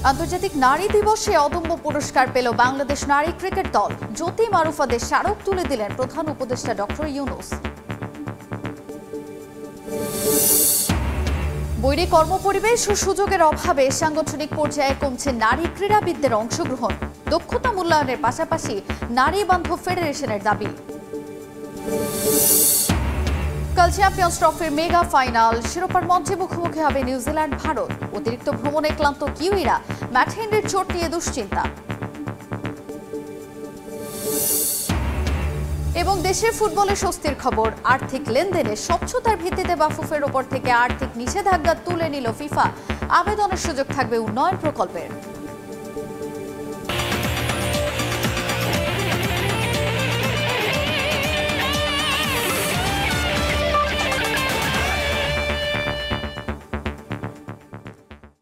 আন্তর্জাতিক নারী দিবসে অদম্য পুরস্কার পেল বাংলাদেশ নারী ক্রিকেট দল। জ্যোতি মারুফাদের স্মারক তুলে দিলেন প্রধান উপদেষ্টা ডক্টর ইউনূস। বৈরী কর্মপরিবেশ ও সুযোগের অভাবে সাংগঠনিক পর্যায়ে কমছে নারী ক্রীড়াবিদদের অংশগ্রহণ। দক্ষতা মূল্যায়নের পাশাপাশি নারী বান্ধব ফেডারেশনের দাবি। কাল চ্যাম্পিয়ন্স ট্রফির মেগা ফাইনাল, শিরোপার মঞ্চে মুখোমুখি হবে নিউজিল্যান্ড ভারত। অতিরিক্ত ভ্রমণে ক্লান্ত কিউইরা, ম্যাট হেনরির চোট নিয়ে দুশ্চিন্তা। এবং দেশের ফুটবলে স্বস্তির খবর, আর্থিক লেনদেনে স্বচ্ছতার ভিত্তিতে বাফুফের ওপর থেকে আর্থিক নিষেধাজ্ঞা তুলে নিল ফিফা। আবেদনের সুযোগ থাকবে উন্নয়ন প্রকল্পের।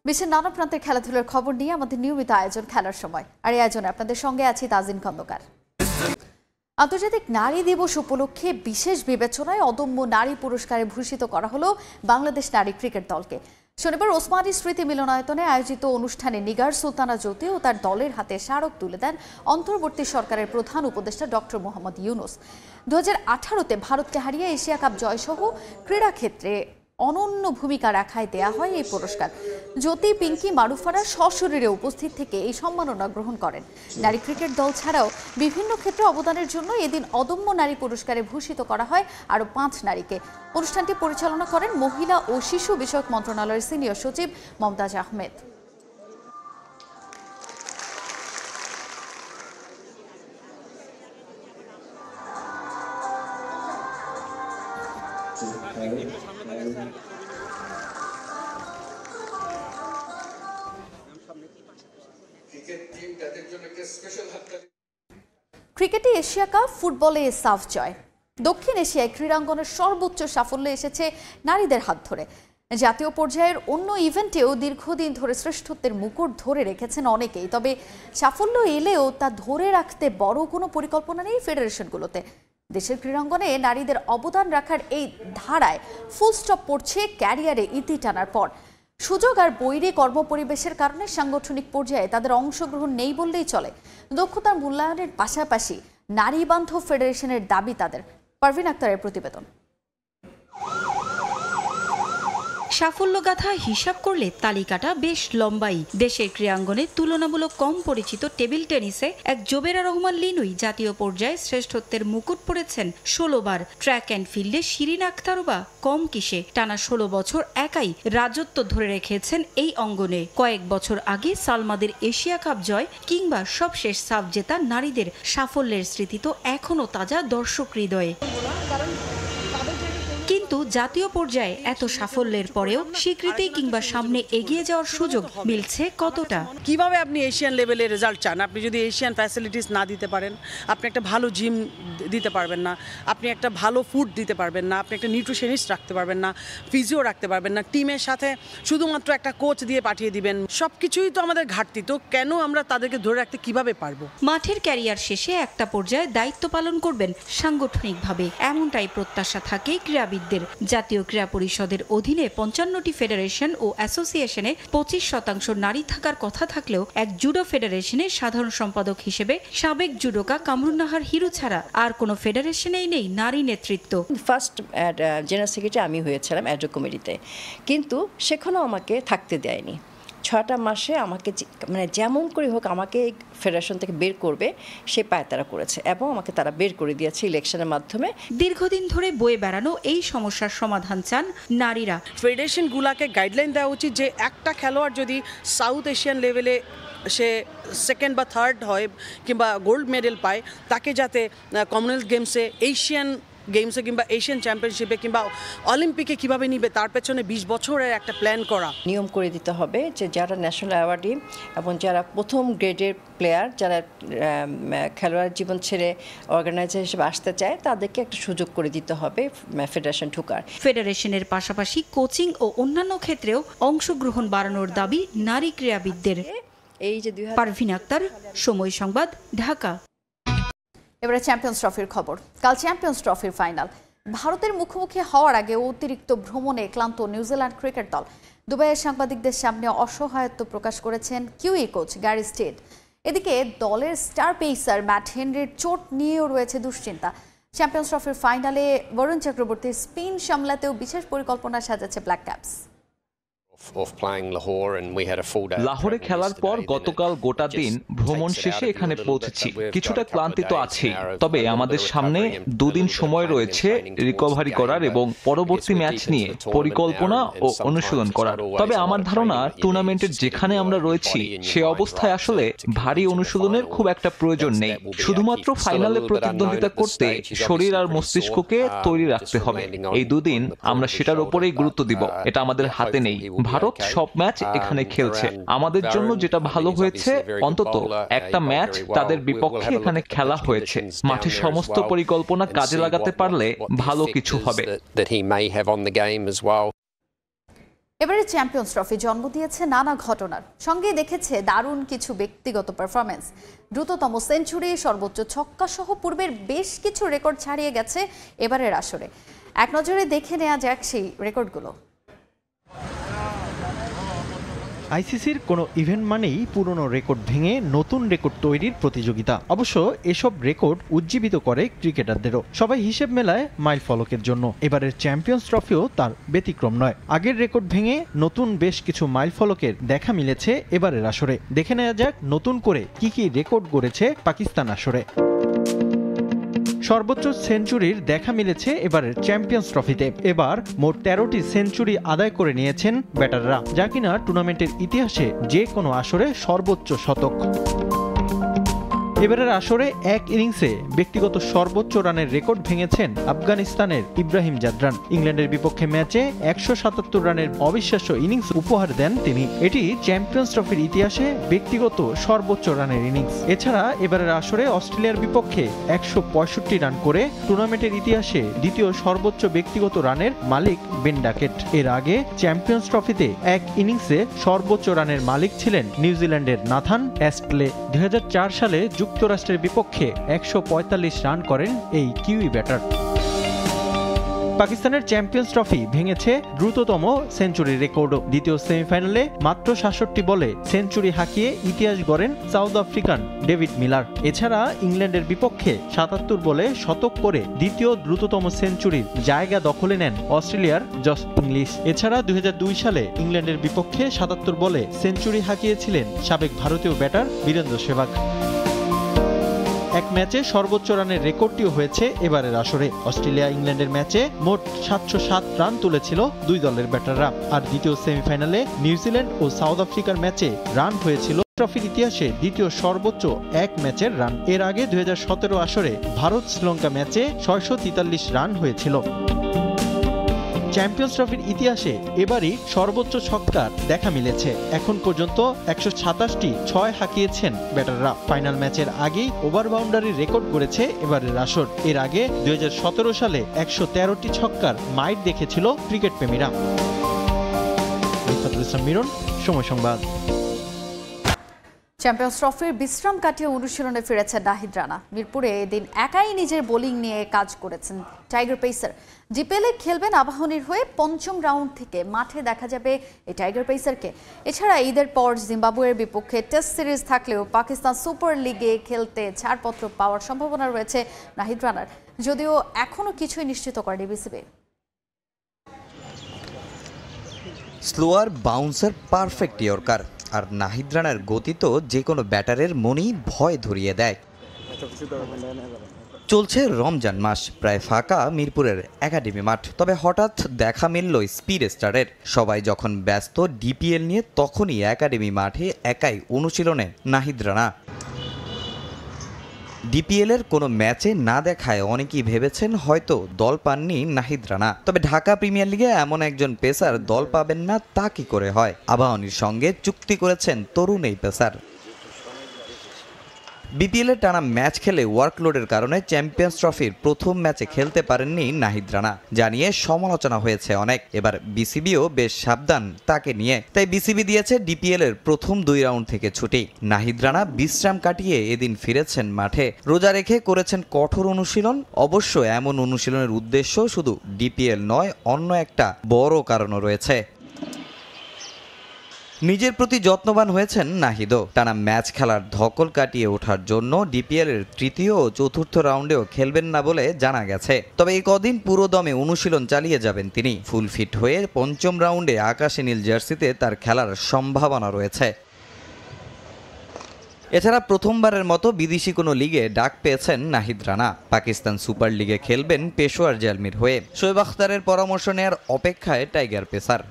বিশ্বের নানা প্রান্তের খেলাধুলার খবর নিয়ে আমাদের নিয়মিত আয়োজন খেলার সময়। আর এই আয়োজনে আপনাদের সঙ্গে আছি তাজিন খন্দকার। আন্তর্জাতিক নারী দিবস উপলক্ষে বিশেষ বিবেচনায় অদম্য নারী পুরস্কারে ভূষিত করা হলো বাংলাদেশ নারী ক্রিকেট দলকে। শনিবার ওসমানী স্মৃতি মিলনায়তনে আয়োজিত অনুষ্ঠানে নিগার সুলতানা জ্যোতি ও তার দলের হাতে স্মারক তুলে দেন অন্তর্বর্তী সরকারের প্রধান উপদেষ্টা ডক্টর মোহাম্মদ ইউনূস। 2018-তে ভারতকে হারিয়ে এশিয়া কাপ জয়সহ ক্রীড়াক্ষেত্রে অনন্য ভূমিকা রাখায় দেয়া হয় এই পুরস্কার। জ্যোতি পিঙ্কি মারুফারা সশরীরে উপস্থিত থেকে এই সম্মাননা গ্রহণ করেন। নারী ক্রিকেট দল ছাড়াও বিভিন্ন ক্ষেত্রে অবদানের জন্য এদিন অদম্য নারী পুরস্কারে ভূষিত করা হয় আরও 5 নারীকে। অনুষ্ঠানটি পরিচালনা করেন মহিলা ও শিশু বিষয়ক মন্ত্রণালয়ের সিনিয়র সচিব মমতাজ আহমেদ। ক্রিকেটে এশিয়া কাপ, ফুটবলে সাফ জয়। দক্ষিণ এশিয়ায় ক্রীড়াঙ্গনের সর্বোচ্চ সাফল্য এসেছে নারীদের হাত ধরে। জাতীয় পর্যায়ের অন্য ইভেন্টেও দীর্ঘদিন ধরে শ্রেষ্ঠত্বের মুকুট ধরে রেখেছেন অনেকেই। তবে সাফল্য এলেও তা ধরে রাখতে বড় কোনো পরিকল্পনা নেই ফেডারেশনগুলোতে। দেশের ক্রীড়াঙ্গনে নারীদের অবদান রাখার এই ধারায় ফুল স্টপ পড়ছে ক্যারিয়ারে ইতি টানার পর। সুযোগ আর বৈরী কর্মপরিবেশের কারণে সাংগঠনিক পর্যায়ে তাদের অংশগ্রহণ নেই বললেই চলে। দক্ষতার মূল্যায়নের পাশাপাশি নারী বান্ধব ফেডারেশনের দাবি তাদের। পারভিন আক্তারের প্রতিবেদন। সাফল্যগাথা হিসাব করলে তালিকাটা বেশ লম্বাই। দেশের ক্রীড়াঙ্গনে তুলনামূলক কম পরিচিত টেবিল টেনিসে এক জোবেরা রহমান লিনুই জাতীয় পর্যায়ে শ্রেষ্ঠত্বের মুকুট পড়েছেন 16 বার। ট্র্যাক অ্যান্ড ফিল্ডে শিরিন আক্তারও বা কম কিসে, টানা 16 বছর একাই রাজত্ব ধরে রেখেছেন এই অঙ্গনে। কয়েক বছর আগে সালমাদের এশিয়া কাপ জয় কিংবা সবশেষ সাফ জেতা নারীদের সাফল্যের স্মৃতি তো এখনও তাজা দর্শক হৃদয়ে। কিন্তু জাতীয় পর্যায়ে এত সাফল্যের পরেও স্বীকৃতি কিংবা সামনে এগিয়ে যাওয়ার সুযোগ মিলছে কতটা? কিভাবে আপনি এশিয়ান লেভেলে রেজাল্ট চান? আপনি যদি এশিয়ান ফ্যাসিলিটিস না দিতে পারেন, আপনি একটা ভালো জিম দিতে পারবেন না, আপনি একটা ভালো ফুড দিতে পারবেন না, আপনি একটা নিউট্রিশনিস্ট রাখতে পারবেন না, ফিজিও রাখতে পারবেন না, টিমের সাথে শুধুমাত্র একটা কোচ দিয়ে পাঠিয়ে দিবেন, সব কিছুই তো আমাদের ঘাটতি। তো কেন আমরা তাদেরকে ধরে রাখতে কিভাবে পারবো? মাঠের ক্যারিয়ার শেষে একটা পর্যায়ে দায়িত্ব পালন করবেন সাংগঠনিকভাবে, এমনটাই প্রত্যাশা থাকে ক্রীড়াবিদদের। জাতীয় ক্রীড়া পরিষদের অধীনে 55টি ফেডারেশন ও অ্যাসোসিয়েশনে 25% নারী থাকার কথা থাকলেও এক জুডো ফেডারেশনে সাধারণ সম্পাদক হিসেবে সাবেক জুডোকা কামরুন্নাহার হিরু ছাড়া আর কোনো ফেডারেশনেই নেই নারী নেতৃত্ব। ফার্স্ট জেনারেল সেক্রেটারি আমি হয়েছিলাম অ্যাডহক কমিটিতে, কিন্তু সেখানেও আমাকে থাকতে দেয়নি। 6টা মাসে আমাকে মানে যেমন করে হোক আমাকে ফেডারেশন থেকে বের করবে সে পায়তারা করেছে এবং আমাকে তারা বের করে দিয়েছে ইলেকশনের মাধ্যমে। দীর্ঘদিন ধরে বয়ে বেড়ানো এই সমস্যার সমাধান চান নারীরা। ফেডারেশনগুলোকে গাইডলাইন দেওয়া উচিত যে একটা খেলোয়াড় যদি সাউথ এশিয়ান লেভেলে সে সেকেন্ড বা থার্ড হয় কিংবা গোল্ড মেডেল পায়, তাকে যাতে কমনওয়েলথ গেমসে, এশিয়ান গেমসে কিংবা এশিয়ান চ্যাম্পিয়নশিপে কিংবা অলিম্পিকে কিভাবে নিবে তার পেছনে 20 বছরের একটা প্ল্যান করা। নিয়ম করে দিতে হবে যে যারা ন্যাশনাল অ্যাওয়ার্ডি এবং যারা প্রথম গ্রেডের প্লেয়ার, যারা খেলোয়াড় জীবন ছেড়ে অর্গানাইজার হিসেবে আসতে চায়, তাদেরকে একটা সুযোগ করে দিতে হবে ফেডারেশন ঢোকার। ফেডারেশনের পাশাপাশি কোচিং ও অন্যান্য ক্ষেত্রেও অংশগ্রহণ বাড়ানোর দাবি নারী ক্রীড়াবিদদের। এই যে পারভিন আক্তার, সময় সংবাদ, ঢাকা। এবারে চ্যাম্পিয়ন্স ট্রফির খবর। কাল চ্যাম্পিয়ন্স ট্রফির ফাইনাল। ভারতের মুখোমুখি হওয়ার আগে অতিরিক্ত ভ্রমণে ক্লান্ত নিউজিল্যান্ড ক্রিকেট দল দুবাইয়ের সাংবাদিকদের সামনে অসহায়ত্ব প্রকাশ করেছেন কিউই কোচ গ্যারি স্টেড। এদিকে দলের স্টার পেসার ম্যাট হেনরির চোট নিয়েও রয়েছে দুশ্চিন্তা। চ্যাম্পিয়ন্স ট্রফির ফাইনালে বরুণ চক্রবর্তীর স্পিন সামলাতেও বিশেষ পরিকল্পনা সাজাচ্ছে ব্ল্যাক ক্যাপস। লাহোরে খেলার পর গতকাল গোটা দিন ভ্রমণ শেষে এখানে পৌঁছেছি। কিছুটা ক্লান্তি তো আছেই, তবে আমাদের সামনে দুদিন সময় রয়েছে রিকভারি করার এবং পরবর্তী ম্যাচ নিয়ে পরিকল্পনা ও অনুশীলন করার। তবে আমার ধারণা টুর্নামেন্টের যেখানে আমরা রয়েছি সে অবস্থায় আসলে ভারী অনুশীলনের খুব একটা প্রয়োজন নেই। শুধুমাত্র ফাইনালে প্রতিদ্বন্দ্বিতা করতে শরীর আর মস্তিষ্ককে তৈরি রাখতে হবে। এই দুদিন আমরা সেটার উপরেই গুরুত্ব দিব, এটা আমাদের হাতে নেই। ভারত সব ম্যাচ এখানে খেলছে। আমাদের জন্য যেটা ভালো হয়েছে, অন্তত একটা ম্যাচ তাদের বিপক্ষে এখানে খেলা হয়েছে। মাঠে সমস্ত পরিকল্পনা কাজে লাগাতে পারলে ভালো কিছু হবে। এবারে চ্যাম্পিয়ন্স ট্রফি জন্ম দিয়েছে নানা ঘটনার, সঙ্গে দেখেছে দারুণ কিছু ব্যক্তিগত পারফরমেন্স। দ্রুততম সেঞ্চুরি, সর্বোচ্চ ছক্কা সহ পূর্বের বেশ কিছু রেকর্ড ছাড়িয়ে গেছে এবারের আসরে। এক নজরে দেখে নেওয়া যাক সেই রেকর্ডগুলো। আইসিসির কোনো ইভেন্ট মানেই পুরনো রেকর্ড ভেঙে নতুন রেকর্ড তৈরির প্রতিযোগিতা। অবশ্য এসব রেকর্ড উজ্জীবিত করে ক্রিকেটারদেরও। সবাই হিসেব মেলায় মাইল ফলকের জন্য। এবারের চ্যাম্পিয়ন্স ট্রফিও তার ব্যতিক্রম নয়। আগের রেকর্ড ভেঙে নতুন বেশ কিছু মাইল ফলকের দেখা মিলেছে এবারের আসরে। দেখে নেওয়া যাক নতুন করে কি কি রেকর্ড গড়েছে পাকিস্তান আসরে। সর্বোচ্চ সেঞ্চুরির দেখা মিলেছে এবারের চ্যাম্পিয়ন্স ট্রফিতে। এবার মোট 13টি সেঞ্চুরি আদায় করে নিয়েছেন ব্যাটাররা, যা কিনা টুর্নামেন্টের ইতিহাসে যে কোনো আসরে সর্বোচ্চ শতক। এবারের আসরে এক ইনিংসে ব্যক্তিগত সর্বোচ্চ রানের রেকর্ড ভেঙেছেন আফগানিস্তানের ইব্রাহিম জাদরান। ইংল্যান্ডের বিপক্ষে ম্যাচে 177 রানের অবিশ্বাস্য ইনিংস উপহার দেন তিনি। এটি চ্যাম্পিয়ন্স ট্রফির ইতিহাসে ব্যক্তিগত সর্বোচ্চ রানের ইনিংস। এছাড়া এবারের আসরে অস্ট্রেলিয়ার বিপক্ষে 165 রান করে টুর্নামেন্টের ইতিহাসে দ্বিতীয় সর্বোচ্চ ব্যক্তিগত রানের মালিক বেন ডাকেট। এর আগে চ্যাম্পিয়ন্স ট্রফিতে এক ইনিংসে সর্বোচ্চ রানের মালিক ছিলেন নিউজিল্যান্ডের নাথান অ্যাস্টলে। 2004 সালে যুক্তরাষ্ট্রের বিপক্ষে 145 রান করেন এই কিউই ব্যাটার। পাকিস্তানের চ্যাম্পিয়ন্স ট্রফি ভেঙেছে দ্রুততম সেঞ্চুরি রেকর্ডও। দ্বিতীয় সেমিফাইনালে মাত্র 67 বলে সেঞ্চুরি হাঁকিয়ে ইতিহাস গড়েন সাউথ আফ্রিকান ডেভিড মিলার। এছাড়া ইংল্যান্ডের বিপক্ষে 77 বলে শতক করে দ্বিতীয় দ্রুততম সেঞ্চুরির জায়গা দখলে নেন অস্ট্রেলিয়ার জস ইংলিশ। এছাড়া 2002 সালে ইংল্যান্ডের বিপক্ষে 77 বলে সেঞ্চুরি হাঁকিয়েছিলেন সাবেক ভারতীয় ব্যাটার বীরেন্দ্র সেহবাগ। এক ম্যাচে সর্বোচ্চ রানের রেকর্ডটিও হয়েছে এবারের আসরে। অস্ট্রেলিয়া ইংল্যান্ডের ম্যাচে মোট 707 রান তুলেছিল দুই দলের ব্যাটাররা। আর দ্বিতীয় সেমিফাইনালে নিউজিল্যান্ড ও সাউথ আফ্রিকার ম্যাচে রান হয়েছিল ট্রফির ইতিহাসে দ্বিতীয় সর্বোচ্চ এক ম্যাচের রান। এর আগে 2017 আসরে ভারত শ্রীলঙ্কা ম্যাচে 643 রান হয়েছিল। চ্যাম্পিয়ন্স ট্রফির ইতিহাসে এবারই সর্বোচ্চ ছক্কার দেখা মিলেছে। এখন পর্যন্ত 127টি 6 হাঁকিয়েছেন ব্যাটাররা। ফাইনাল ম্যাচের আগেই ওভার বাউন্ডারির রেকর্ড করেছে এবারের আসর। এর আগে 2017 সালে 113টি ছক্কার মাইট দেখেছিল ক্রিকেট প্রেমীরা। মিরন, সময় সংবাদ। চ্যাম্পিয়ন্স ট্রফির বিশ্রাম কাটিয়ে অনুশীলনে ফিরেছেন নাহিদ রানা। মিরপুরে এদিন একাই নিজের বোলিং নিয়ে কাজ করেছেন টাইগার পেসার। জিপিএলে খেলবেন আবাহনীর হয়ে। 5ম রাউন্ড থেকে মাঠে দেখা যাবে এই টাইগার পেসারকে। এছাড়া ঈদের পর জিম্বাবুয়ের বিপক্ষে টেস্ট সিরিজ থাকলেও পাকিস্তান সুপার লিগে খেলতে ছাড়পত্র পাওয়ার সম্ভাবনা রয়েছে নাহিদ রানার, যদিও এখনও কিছুই নিশ্চিত করেনি BCB. Slower bouncer, perfect yorker আর নাহিদ রানার গতি তো যে কোনো ব্যাটারের মনেই ভয় ধরিয়ে দেয়। চলছে রমজান মাস, প্রায় ফাঁকা মিরপুরের একাডেমি মাঠ। তবে হঠাৎ দেখা মিলল স্পিড স্টারের। সবাই যখন ব্যস্ত ডিপিএল নিয়ে, তখনই একাডেমি মাঠে একাই অনুশীলনে নাহিদ রানা। ডিপিএলের কোনো ম্যাচে না দেখায় অনেকেই ভেবেছেন হয়তো দল পাননি নাহিদ রানা। তবে ঢাকা প্রিমিয়ার লিগে এমন একজন পেসার দল পাবেন না তা কি করে হয়? আবাহনীর সঙ্গে চুক্তি করেছেন তরুণ এই পেসার। বিপিএলের টানা ম্যাচ খেলে ওয়ার্কলোডের কারণে চ্যাম্পিয়ন্স ট্রফির প্রথম ম্যাচে খেলতে পারেননি নাহিদ রানা, জানিয়ে সমালোচনা হয়েছে অনেক। এবার বিসিবিও বেশ সাবধান তাকে নিয়ে, তাই বিসিবি দিয়েছে ডিপিএলের প্রথম 2 রাউন্ড থেকে ছুটি। নাহিদ রানা বিশ্রাম কাটিয়ে এদিন ফিরেছেন মাঠে। রোজা রেখে করেছেন কঠোর অনুশীলন। অবশ্য এমন অনুশীলনের উদ্দেশ্য শুধু ডিপিএল নয়, অন্য একটা বড় কারণও রয়েছে। নিজের প্রতি যত্নবান হয়েছেন নাহিদও। টানা ম্যাচ খেলার ধকল কাটিয়ে ওঠার জন্য ডিপিএল এর তৃতীয় ও চতুর্থ রাউন্ডেও খেলবেন না বলে জানা গেছে। তবে এই কদিন পুরো দমে অনুশীলন চালিয়ে যাবেন তিনি। ফুল ফিট হয়ে পঞ্চম রাউন্ডে আকাশী নীল জার্সিতে তার খেলার সম্ভাবনা রয়েছে। এছাড়া প্রথমবারের মতো বিদেশি কোনো লিগে ডাক পেয়েছেন নাহিদ রানা। পাকিস্তান সুপার লিগে খেলবেন পেশোয়ার জালমির হয়ে। শোয়েব আখতারের পরামর্শ নেয়ার অপেক্ষায় টাইগার পেসার।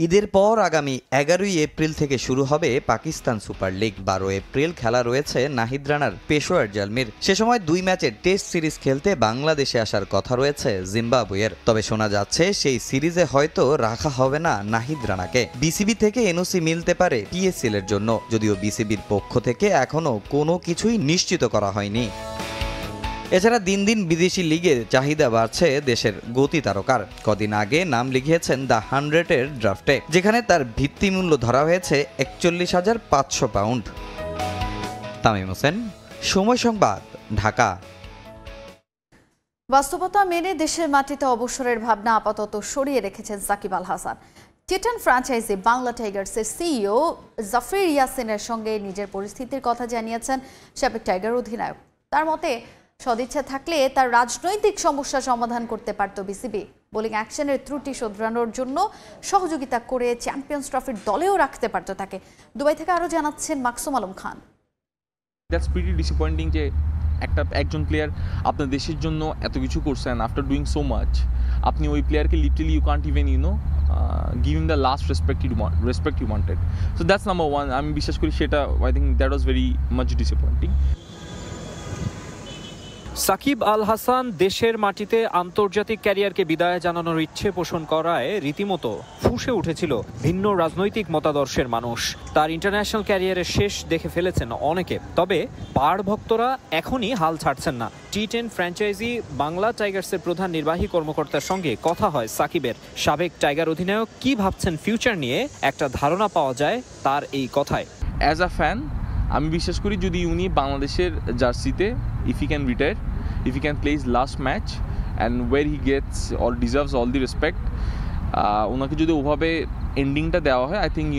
ঈদের পর আগামী 11ই এপ্রিল থেকে শুরু হবে পাকিস্তান সুপার লিগ। 12 এপ্রিল খেলা রয়েছে নাহিদ রানার পেশোয়ার জালমির। সে সময় 2 ম্যাচের টেস্ট সিরিজ খেলতে বাংলাদেশে আসার কথা রয়েছে জিম্বাবুয়ের। তবে শোনা যাচ্ছে সেই সিরিজে হয়তো রাখা হবে না নাহিদ রানাকে। বিসিবি থেকে এনওসি মিলতে পারে পিএসএল এর জন্য, যদিও বিসিবির পক্ষ থেকে এখনো কোনো কিছুই নিশ্চিত করা হয়নি। এছাড়া দিন দিন বিদেশি লিগের চাহিদা বাড়ছে দেশের গতি তারকার। কদিন আগে নাম লিখিয়েছেন দ্য 100-এর ড্রাফটে, যেখানে তার ভিত্তিমূল্য ধরা হয়েছে 41,500 পাউন্ড। তামিম হোসেন, সময় সংবাদ, ঢাকা। বাস্তবতা মেনে দেশের মাটিতে অবসরের ভাবনা আপাতত সরিয়ে রেখেছেন সাকিব আল হাসান। টিটান ফ্র্যাঞ্চাইজি বাংলা টাইগার্সের সিইও জাফর ইয়াসিনের সঙ্গে নিজের পরিস্থিতির কথা জানিয়েছেন সাবেক টাইগার অধিনায়ক। তার মতে, সদিচ্ছা থাকলে তার রাজনৈতিক সমস্যা সমাধান করতে পারত বিসিবি। বোলিং অ্যাকশনের ত্রুটি শোধরানোর জন্য সহযোগিতা করে চ্যাম্পিয়ন্স ট্রফির দলেও রাখতে পারত তাকে। দুবাই থেকে আরও জানাচ্ছেন Maksum Alam Khan. That's pretty disappointing যে একজন প্লেয়ার আপনার দেশের জন্য এত কিছু করছেন, আফটার ডুইং সো মাচ, আপনি ওই প্লেয়ারকে literally you can't even give him the last respect you wanted. So that's number one. আমি বিশ্বাস করি সেটা, I think that was very much disappointing. Shakib Al Hasan দেশের মাটিতে আন্তর্জাতিক ক্যারিয়ারকে বিদায় জানানোর ইচ্ছে পোষণ করায় রীতিমতো ফুঁসে উঠেছিল ভিন্ন রাজনৈতিক মতাদর্শের মানুষ। তার ইন্টারন্যাশনাল ক্যারিয়ারের শেষ দেখে ফেলেছেন অনেকে, তবে পাড় ভক্তরা এখনই হাল ছাড়ছেন না। টি10 ফ্র্যাঞ্চাইজি বাংলা টাইগার্সের প্রধান নির্বাহী কর্মকর্তার সঙ্গে কথা হয় সাকিবের। সাবেক টাইগার অধিনায়ক কি ভাবছেন ফিউচার নিয়ে একটা ধারণা পাওয়া যায় তার এই কথায়। অ্যাজ আ ফ্যান আমি বিশ্বাস করি যদি উনি বাংলাদেশের জার্সিতে if he can retire, if he can play his last match and where he gets or deserves all the respect, ওনাকে যদি ওভাবে এন্ডিংটা দেওয়া হয়, I think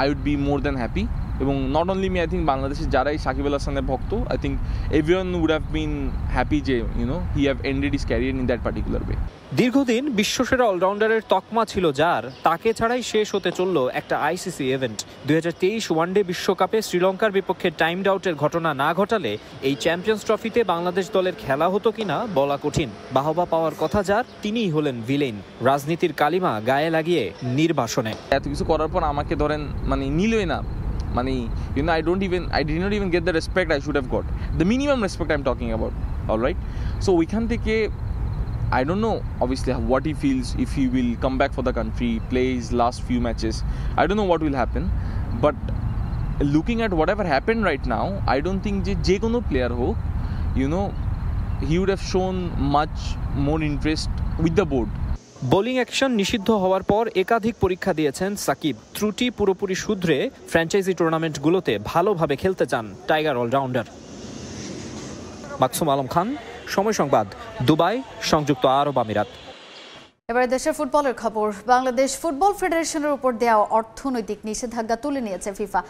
I would be more than happy. এবং not only me, I think বাংলাদেশের যারাই সাকিব আল হাসানের ভক্ত, I think everyone would have been happy যে he have ended his career in that particular way. দীর্ঘদিন বিশ্বসেরা অলরাউন্ডারের তকমা ছিল যার, তাকে ছাড়াই শেষ হতে চলল একটা আইসিসি ইভেন্ট। 2023 ওয়ানডে বিশ্বকাপে শ্রীলঙ্কার বিপক্ষে টাইমড আউটের ঘটনা না ঘটালে এই চ্যাম্পিয়ন্স ট্রফিতে বাংলাদেশ দলের খেলা হতো কিনা বলা কঠিন। বাহবা পাওয়ার কথা যার, তিনিই হলেন ভিলেন। রাজনীতির কালিমা গায়ে লাগিয়ে নির্বাসনে এত কিছু করার পর আমাকে ধরেন নিলই না, I did not even get the respect I should have got. The minimum respect I'm talking about, all right? So ওইখান থেকে I don't know obviously what he feels, if he will come back for the country, play his last few matches. I don't know what will happen, but looking at whatever happened right now, I don't think যে কোনো player হোক, he would have shown much more interest with the board. Bowling action নিষিদ্ধ হওয়ার পর একাধিক পরীক্ষা দিয়েছেন সাকিব। ত্রুটি পুরোপুরি শুধরে ফ্র্যাঞ্চাইজি টুর্নামেন্টগুলোতে ভালোভাবে খেলতে চান টাইগার অলরাউন্ডার। মাকসুম আলম খান, সময় সংবাদ, দুবাই, সংযুক্ত আরব আমিরাত। এবারে দেশের ফুটবলের খবর। বাংলাদেশ ফুটবল ফেডারেশনের উপর দেওয়া অর্থনৈতিক নিষেধাজ্ঞা তুলে নিয়েছে ফিফা।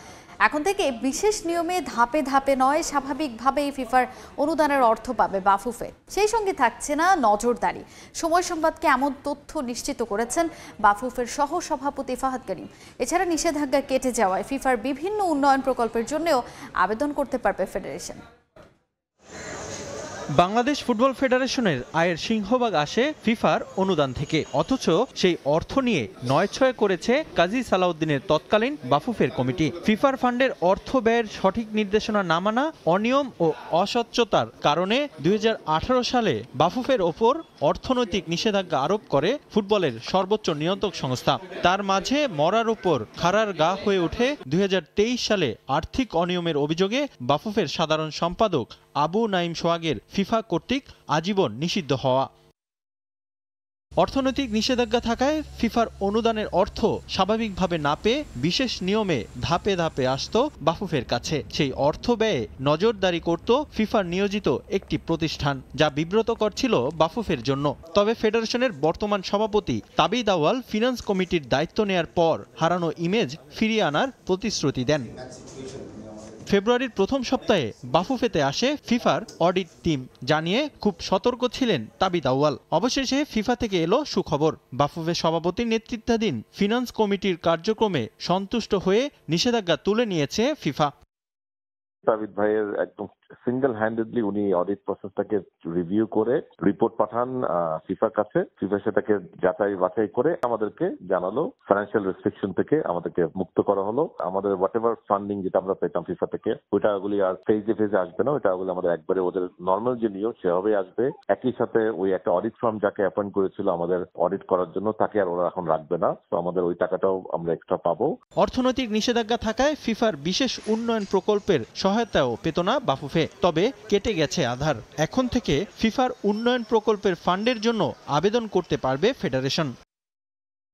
এখন থেকে বিশেষ নিয়মে ধাপে ধাপে নয়, স্বাভাবিকভাবেই ফিফার অনুদানের অর্থ পাবে বাফুফে। সেই সঙ্গে থাকছে না নজরদারি। সময় সংবাদকে এমন তথ্য নিশ্চিত করেছেন বাফুফের সহ সভাপতি ফাহাদ করিম। এছাড়া নিষেধাজ্ঞা কেটে যাওয়ায় ফিফার বিভিন্ন উন্নয়ন প্রকল্পের জন্যও আবেদন করতে পারবে ফেডারেশন। বাংলাদেশ ফুটবল ফেডারেশনের আয়ের সিংহভাগ আসে ফিফার অনুদান থেকে, অথচ সেই অর্থ নিয়ে ৯/৬ করেছে কাজী সালাউদ্দিনের তৎকালীন বাফুফের কমিটি। ফিফার ফান্ডের অর্থ ব্যয়ের সঠিক নির্দেশনা না মানা, অনিয়ম ও অস্বচ্ছতার কারণে ২০১৮ সালে বাফুফের ওপর অর্থনৈতিক নিষেধাজ্ঞা আরোপ করে ফুটবলের সর্বোচ্চ নিয়ন্ত্রক সংস্থা। তার মাঝে মরার উপর খাড়ার গা হয়ে ওঠে ২০২৩ সালে আর্থিক অনিয়মের অভিযোগে বাফুফের সাধারণ সম্পাদক আবু নাইম সোহাগের ফিফা কর্তৃক আজীবন নিষিদ্ধ হওয়া। অর্থনৈতিক নিষেধাজ্ঞা থাকায় ফিফার অনুদানের অর্থ স্বাভাবিকভাবে না পেয়ে বিশেষ নিয়মে ধাপে ধাপে আসত বাফুফের কাছে। সেই অর্থ ব্যয়ে নজরদারি করত ফিফার নিয়োজিত একটি প্রতিষ্ঠান, যা বিব্রতকর ছিল বাফুফের জন্য। তবে ফেডারেশনের বর্তমান সভাপতি তাবিদ আউয়াল ফিনান্স কমিটির দায়িত্ব নেয়ার পর হারানো ইমেজ ফিরিয়ে আনার প্রতিশ্রুতি দেন। ফেব্রুয়ারির প্রথম সপ্তাহে বাফুফেতে আসে ফিফার অডিট টিম, জানিয়ে খুব সতর্ক ছিলেন তাবিদ আউয়াল। অবশেষে ফিফা থেকে এলো সুখবর। বাফুফের সভাপতির নেতৃত্বাধীন ফিনান্স কমিটির কার্যক্রমে সন্তুষ্ট হয়ে নিষেধাজ্ঞা তুলে নিয়েছে ফিফা। তাবিদ ভাইয়ের একদম সিঙ্গেল হ্যান্ডেডলি উনি অডিট প্রসেসটাকে রিভিউ করে রিপোর্ট পাঠান ফিফার কাছে। ফিফা সেটাকে যাচাই বাছাই করে আমাদেরকে জানালো, ফাইন্যান্সিয়াল রেস্ট্রিকশন থেকে আমাদেরকে মুক্ত করা হলো। আমাদের হোয়াটএভার ফান্ডিং যেটা আমরা পেতাম ফিফা থেকে, ওই টাকাগুলি আর ফেজে আসবে না। ওই টাকাগুলি আমাদের একবারে ওদের নর্মাল যে নিয়ম সেভাবেই আসবে। একই সাথে ওই একটা অডিট ফার্ম যাকে অ্যাপয়েন্ট করেছিল আমাদের অডিট করার জন্য, তাকে আর ওরা এখন রাখবে না। তো আমাদের ওই টাকাটাও আমরা এক্সট্রা পাবো। অর্থনৈতিক নিষেধাজ্ঞা থাকায় ফিফার বিশেষ উন্নয়ন প্রকল্পের সহায়তাও পেত না বাফুফে। তবে কেটে গেছে আধার। এখন থেকে ফিফার উন্নয়ন প্রকল্পের ফান্ডের জন্য আবেদন করতে পারবে ফেডারেশন।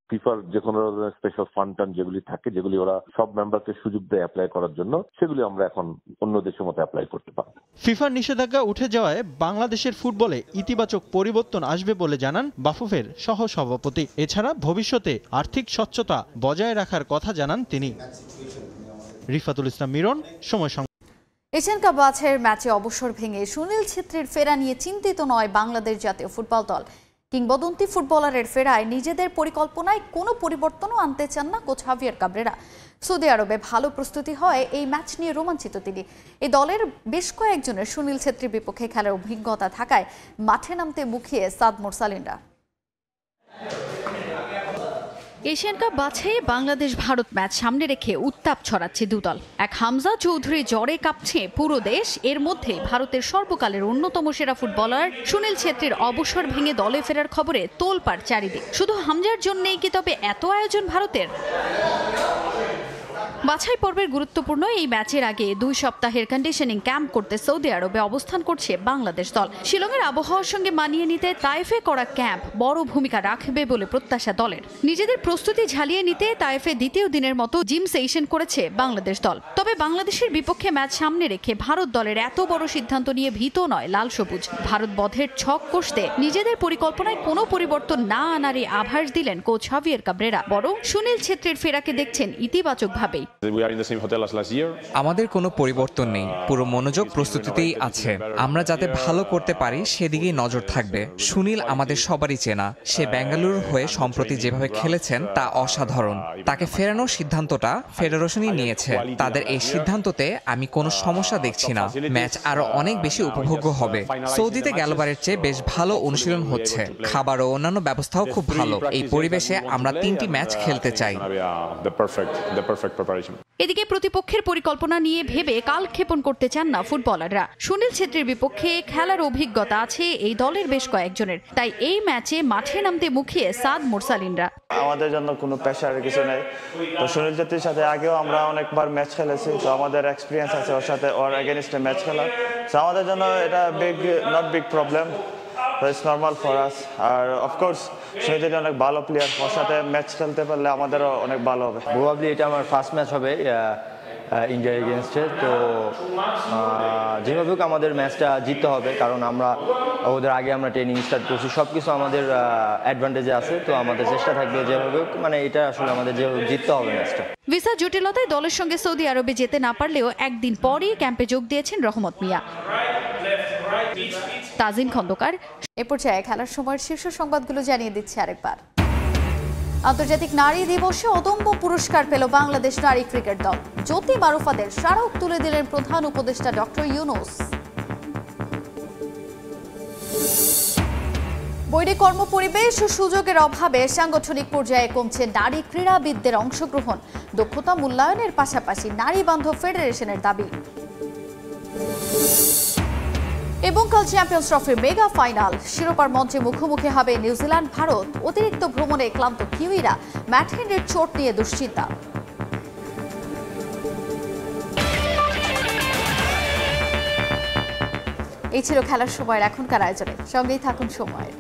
ফিফার যে কোনো স্পেশাল ফান্ড যেগুলি থাকে, যেগুলি ওরা সব মেম্বারকে সুযোগ দেয় অ্যাপ্লাই করার জন্য, সেগুলি আমরা এখন অন্য দেশের মতো অ্যাপ্লাই করতে পারবো। ফিফার নিষেধাজ্ঞা উঠে যাওয়ায় বাংলাদেশের ফুটবলে ইতিবাচক পরিবর্তন আসবে বলে জানান বাফুফের সহ সভাপতি। এছাড়া ভবিষ্যতে আর্থিক স্বচ্ছতা বজায় রাখার কথা জানান তিনি। রিফাতুল ইসলাম মিরন, সময় সংবাদ। এশিয়ান কাপ বাছাইয়ের ম্যাচে অবসর ভেঙে সুনীল ছেত্রীর ফেরা নিয়ে চিন্তিত নয় বাংলাদেশ জাতীয় ফুটবল দল। কিংবদন্তি ফুটবলারের ফেরায় নিজেদের পরিকল্পনায় কোনো পরিবর্তনও আনতে চান না কোচ হাভিয়ার কাবরেরা। সৌদি আরবে ভালো প্রস্তুতি হয় এই ম্যাচ নিয়ে রোমাঞ্চিত তিনি। এই দলের বেশ কয়েকজনের সুনীল ছেত্রীর বিপক্ষে খেলার অভিজ্ঞতা থাকায় মাঠে নামতে মুখিয়ে সাদ মুরসালিনরা। এশিয়ান কাপ বাছাইয়ে বাংলাদেশ ভারত ম্যাচ সামনে রেখে উত্তাপ ছড়াচ্ছে দুদল। এক হামজা চৌধুরী জ্বরে কাঁপছে পুরো দেশ। এর মধ্যে ভারতের সর্বকালের অন্যতম সেরা ফুটবলার সুনীল ছেত্রীর অবসর ভেঙে দলে ফেরার খবরে তোলপাড় চারিদিক। শুধু হামজার জন্যই কি তবে এত আয়োজন ভারতের? বাছাই পর্বের গুরুত্বপূর্ণ এই ম্যাচের আগে 2 সপ্তাহের কন্ডিশনিং ক্যাম্প করতে সৌদি আরবে অবস্থান করছে বাংলাদেশ দল। শিলংয়ের আবহাওয়ার সঙ্গে মানিয়ে নিতে তায়েফে করা ক্যাম্প বড় ভূমিকা রাখবে বলে প্রত্যাশা দলের। নিজেদের প্রস্তুতি ঝালিয়ে নিতে তায়েফে দ্বিতীয় দিনের মতো জিম সেশন করেছে বাংলাদেশ দল। তবে বাংলাদেশের বিপক্ষে ম্যাচ সামনে রেখে ভারত দলের এত বড় সিদ্ধান্ত নিয়ে ভীত নয় লাল সবুজ। ভারত বধের ছক কষতে নিজেদের পরিকল্পনায় কোনো পরিবর্তন না আনারই আভাস দিলেন কোচ হাভিয়ার কাবরেরা। বরং সুনীল ছেত্রীর ফেরাকে দেখছেন ইতিবাচকভাবেই। আমাদের কোনো পরিবর্তন নেই, পুরো মনোযোগ প্রস্তুতিতেই আছে। আমরা যাতে ভালো করতে পারি সেদিকেই নজর থাকবে। সুনীল আমাদের সবারই চেনা। সে বেঙ্গালুরুর হয়ে সম্প্রতি যেভাবে খেলেছেন তা অসাধারণ। তাকে ফেরানোর সিদ্ধান্তটা ফেডারেশনই নিয়েছে। তাদের এই সিদ্ধান্ততে আমি কোনো সমস্যা দেখছি না। ম্যাচ আরো অনেক বেশি উপভোগ্য হবে। সৌদিতে গেলবারের চেয়ে বেশ ভালো অনুশীলন হচ্ছে। খাবার ও অন্যান্য ব্যবস্থাও খুব ভালো। এই পরিবেশে আমরা 3টি ম্যাচ খেলতে চাই। এদিকে প্রতিপক্ষের পরিকল্পনা নিয়ে ভেবে কালক্ষেপণ করতে চান না ফুটবলাররা। সুনীল ছেত্রীর বিপক্ষে খেলার অভিজ্ঞতা আছে এই দলের বেশ কয়েকজনের। তাই এই ম্যাচে মাঠে নামতে মুখিয়ে সাদ মুরসালিনরা। আমাদের জন্য কোনো প্রেশার কিছু নেই। তো সুনীল ছেত্রীর সাথে আগেও আমরা অনেকবার ম্যাচ খেলেছি, তো আমাদের এক্সপিরিয়েন্স আছে ওর সাথে, ওর এগেনস্টে ম্যাচ খেলার। তো আমাদের জন্য এটা not big problem. It's normal for us. আর অফকোর্স সুনীল ছেত্রী অনেক ভালো প্লেয়ার, ওর সাথে ম্যাচ খেলতে পারলে আমাদেরও অনেক ভালো হবে। প্রবাবলি এটা আমার ফার্স্ট ম্যাচ হবে ইন্ডিয়া এগেনস্টে। তো যেভাবে হোক আমাদের ম্যাচটা জিততে হবে, কারণ আমরা ওদের আগে আমরা ট্রেনিং স্টার্ট করছি, সব কিছু আমাদের অ্যাডভান্টেজে আছে। তো আমাদের চেষ্টা থাকবে যেভাবে হোক, মানে এটা আসলে আমাদের যেভাবে জিততে হবে ম্যাচটা। ভিসা জটিলতায় দলের সঙ্গে সৌদি আরবে যেতে না পারলেও একদিন পরই ক্যাম্পে যোগ দিয়েছেন রহমত মিয়া। তাজিন খন্দকার। এ পর্যায়ে খেলার সময়ের শীর্ষ সংবাদগুলো জানিয়ে দিচ্ছে আরেকবার। আন্তর্জাতিক নারী দিবসে অদম্য পুরস্কার পেল বাংলাদেশ নারী ক্রিকেট দল। জ্যোতি মারুফাদের স্মারক তুলে দিলেন প্রধান উপদেষ্টা ডক্টর ইউনূস। বৈরী কর্মপরিবেশ ও সুযোগের অভাবে সাংগঠনিক পর্যায়ে কমছে নারী ক্রীড়াবিদদের অংশগ্রহণ। দক্ষতা মূল্যায়নের পাশাপাশি নারী বান্ধব ফেডারেশনের দাবি। এবং কাল চ্যাম্পিয়ন্স ট্রফির মেগা ফাইনাল। শিরোপার মঞ্চে মুখোমুখি হবে নিউজিল্যান্ড ভারত। অতিরিক্ত ভ্রমণে ক্লান্ত কিউইরা, ম্যাট হেনরির চোট নিয়ে দুশ্চিন্তা। এই ছিল খেলার সময়ের এখনকার আয়োজনে। সঙ্গেই থাকুন সময়ের।